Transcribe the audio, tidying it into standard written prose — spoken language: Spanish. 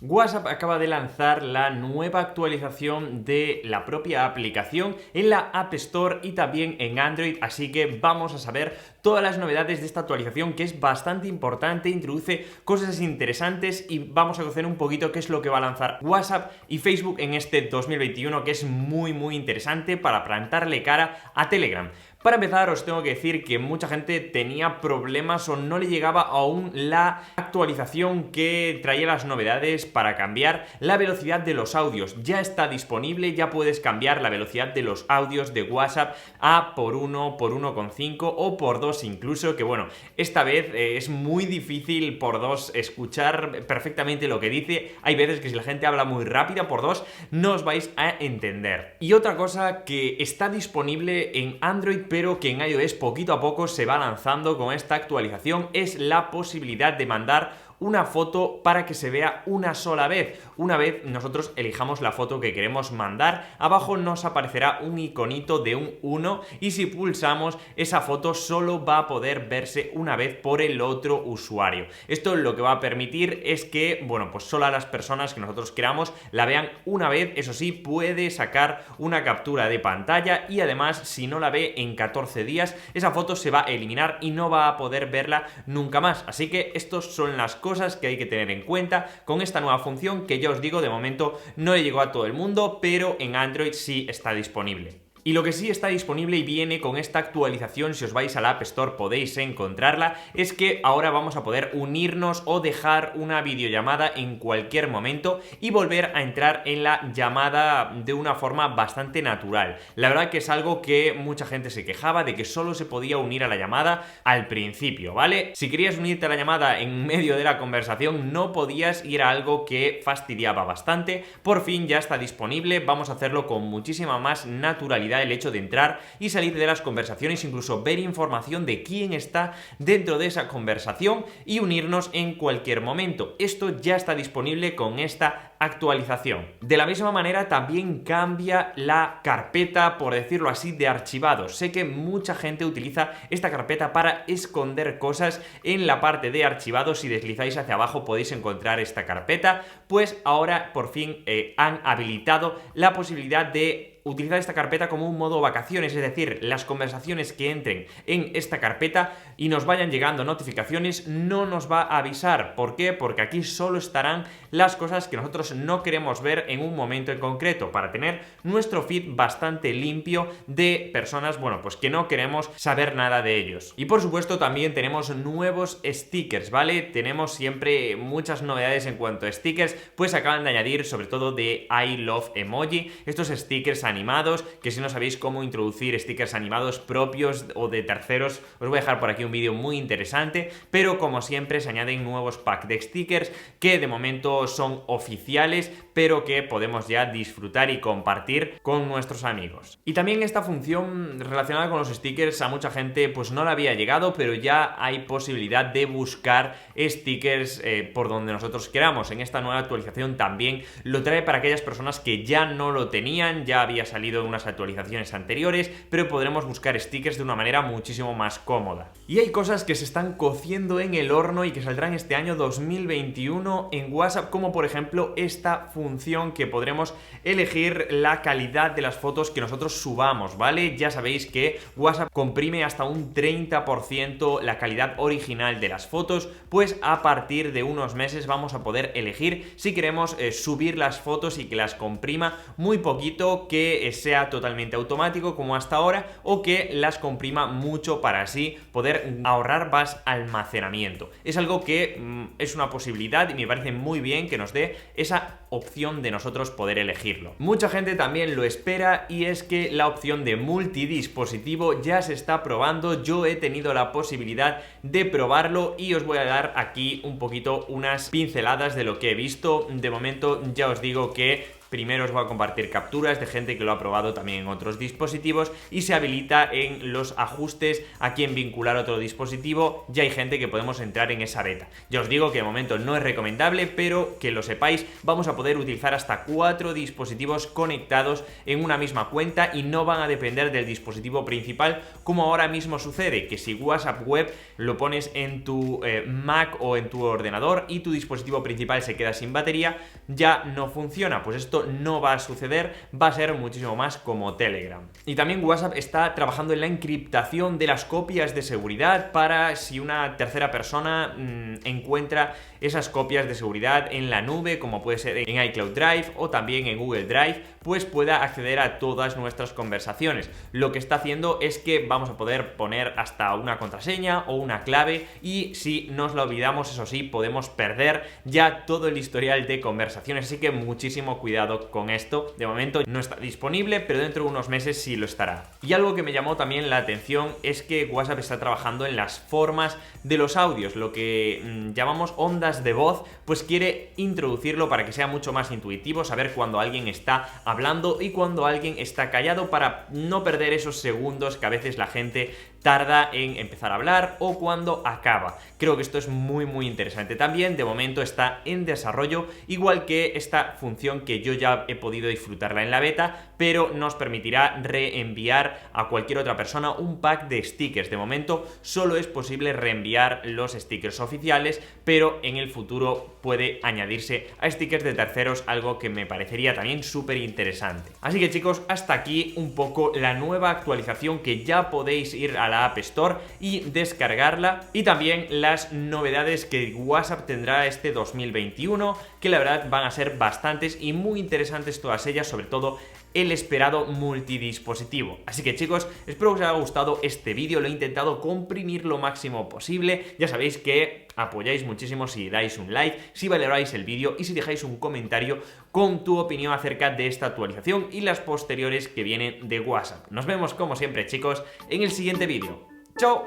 WhatsApp acaba de lanzar la nueva actualización de la propia aplicación en la App Store y también en Android, así que vamos a saber todas las novedades de esta actualización, que es bastante importante, introduce cosas interesantes y vamos a conocer un poquito qué es lo que va a lanzar WhatsApp y Facebook en este 2021, que es muy interesante para plantarle cara a Telegram. Para empezar, os tengo que decir que mucha gente tenía problemas o no le llegaba aún la actualización que traía las novedades para cambiar la velocidad de los audios. Ya está disponible, ya puedes cambiar la velocidad de los audios de WhatsApp a por 1, por 1,5 o por 2 incluso, que bueno, esta vez es muy difícil por 2 escuchar perfectamente lo que dice. Hay veces que si la gente habla muy rápida por 2 no os vais a entender. Y otra cosa que está disponible en Android pero que en iOS poquito a poco se va lanzando con esta actualización es la posibilidad de mandar una foto para que se vea una sola vez. Una vez nosotros elijamos la foto que queremos mandar, abajo nos aparecerá un iconito de un 1 y si pulsamos esa foto solo va a poder verse una vez por el otro usuario. Esto lo que va a permitir es que, bueno, pues solo a las personas que nosotros queramos la vean una vez. Eso sí, puede sacar una captura de pantalla y además si no la ve en 14 días, esa foto se va a eliminar y no va a poder verla nunca más. Así que estos son las cosas que hay que tener en cuenta con esta nueva función que ya os digo, de momento no le llegó a todo el mundo, pero en Android sí está disponible. Y lo que sí está disponible y viene con esta actualización, si os vais a la App Store podéis encontrarla, es que ahora vamos a poder unirnos o dejar una videollamada en cualquier momento y volver a entrar en la llamada de una forma bastante natural. La verdad que es algo que mucha gente se quejaba de que solo se podía unir a la llamada al principio, ¿vale? Si querías unirte a la llamada en medio de la conversación no podías y era algo que fastidiaba bastante. Por fin ya está disponible, vamos a hacerlo con muchísima más naturalidad, el hecho de entrar y salir de las conversaciones, incluso ver información de quién está dentro de esa conversación y unirnos en cualquier momento. Esto ya está disponible con esta actualización. De la misma manera también cambia la carpeta, por decirlo así, de archivados. Sé que mucha gente utiliza esta carpeta para esconder cosas. En la parte de archivados, si deslizáis hacia abajo podéis encontrar esta carpeta, pues ahora por fin han habilitado la posibilidad de utilizar esta carpeta como un modo vacaciones, es decir, las conversaciones que entren en esta carpeta y nos vayan llegando notificaciones no nos va a avisar. ¿Por qué? Porque aquí solo estarán las cosas que nosotros no queremos ver en un momento en concreto, para tener nuestro feed bastante limpio de personas, bueno, pues que no queremos saber nada de ellos. Y por supuesto también tenemos nuevos stickers, ¿vale? Tenemos siempre muchas novedades en cuanto a stickers, pues acaban de añadir sobre todo de I love emoji, estos stickers animados, que si no sabéis cómo introducir stickers animados propios o de terceros, os voy a dejar por aquí un vídeo muy interesante, pero como siempre se añaden nuevos packs de stickers que de momento son oficiales, pero que podemos ya disfrutar y compartir con nuestros amigos. Y también esta función relacionada con los stickers a mucha gente pues no le había llegado, pero ya hay posibilidad de buscar stickers por donde nosotros queramos. En esta nueva actualización también lo trae para aquellas personas que ya no lo tenían, ya había salido en unas actualizaciones anteriores, pero podremos buscar stickers de una manera muchísimo más cómoda. Y hay cosas que se están cociendo en el horno y que saldrán este año 2021 en WhatsApp, como por ejemplo esta función que podremos elegir la calidad de las fotos que nosotros subamos, ¿vale? Ya sabéis que WhatsApp comprime hasta un 30% la calidad original de las fotos, pues a partir de unos meses vamos a poder elegir si queremos subir las fotos y que las comprima muy poquito, que sea totalmente automático como hasta ahora, o que las comprima mucho para así poder ahorrar más almacenamiento. Es algo que es una posibilidad y me parece muy bien que nos dé esa opción de nosotros poder elegirlo. Mucha gente también lo espera y es que la opción de multidispositivo ya se está probando. Yo he tenido la posibilidad de probarlo y os voy a dar aquí un poquito unas pinceladas de lo que he visto. De momento ya os digo que Primero os voy a compartir capturas de gente que lo ha probado también en otros dispositivos y se habilita en los ajustes a quién vincular otro dispositivo. Ya hay gente que podemos entrar en esa beta. Ya os digo que de momento no es recomendable, pero que lo sepáis, vamos a poder utilizar hasta 4 dispositivos conectados en una misma cuenta y no van a depender del dispositivo principal, como ahora mismo sucede, que si WhatsApp Web lo pones en tu Mac o en tu ordenador y tu dispositivo principal se queda sin batería, ya no funciona. Pues esto no va a suceder, va a ser muchísimo más como Telegram. Y también WhatsApp está trabajando en la encriptación de las copias de seguridad para si una tercera persona encuentra esas copias de seguridad en la nube, como puede ser en iCloud Drive o también en Google Drive, pues pueda acceder a todas nuestras conversaciones. Lo que está haciendo es que vamos a poder poner hasta una contraseña o una clave y si nos la olvidamos, eso sí, podemos perder ya todo el historial de conversaciones, así que muchísimo cuidado con esto. De momento no está disponible, pero dentro de unos meses sí lo estará. Y algo que me llamó también la atención es que WhatsApp está trabajando en las formas de los audios, lo que llamamos ondas de voz, pues quiere introducirlo para que sea mucho más intuitivo, saber cuando alguien está hablando y cuando alguien está callado, para no perder esos segundos que a veces la gente tarda en empezar a hablar o cuando acaba. Creo que esto es muy interesante. También de momento está en desarrollo, igual que esta función que yo ya he podido disfrutarla en la beta, pero nos permitirá reenviar a cualquier otra persona un pack de stickers. De momento solo es posible reenviar los stickers oficiales, pero en el futuro puede añadirse a stickers de terceros, algo que me parecería también súper interesante. Así que chicos, hasta aquí un poco la nueva actualización, que ya podéis ir a la App Store y descargarla, y también las novedades que WhatsApp tendrá este 2021, que la verdad van a ser bastantes y muy interesantes todas ellas, sobre todo el esperado multidispositivo. Así que chicos, espero que os haya gustado este vídeo, lo he intentado comprimir lo máximo posible. Ya sabéis que apoyáis muchísimo si dais un like, si valoráis el vídeo y si dejáis un comentario con tu opinión acerca de esta actualización y las posteriores que vienen de WhatsApp. Nos vemos como siempre chicos en el siguiente vídeo. ¡Chao!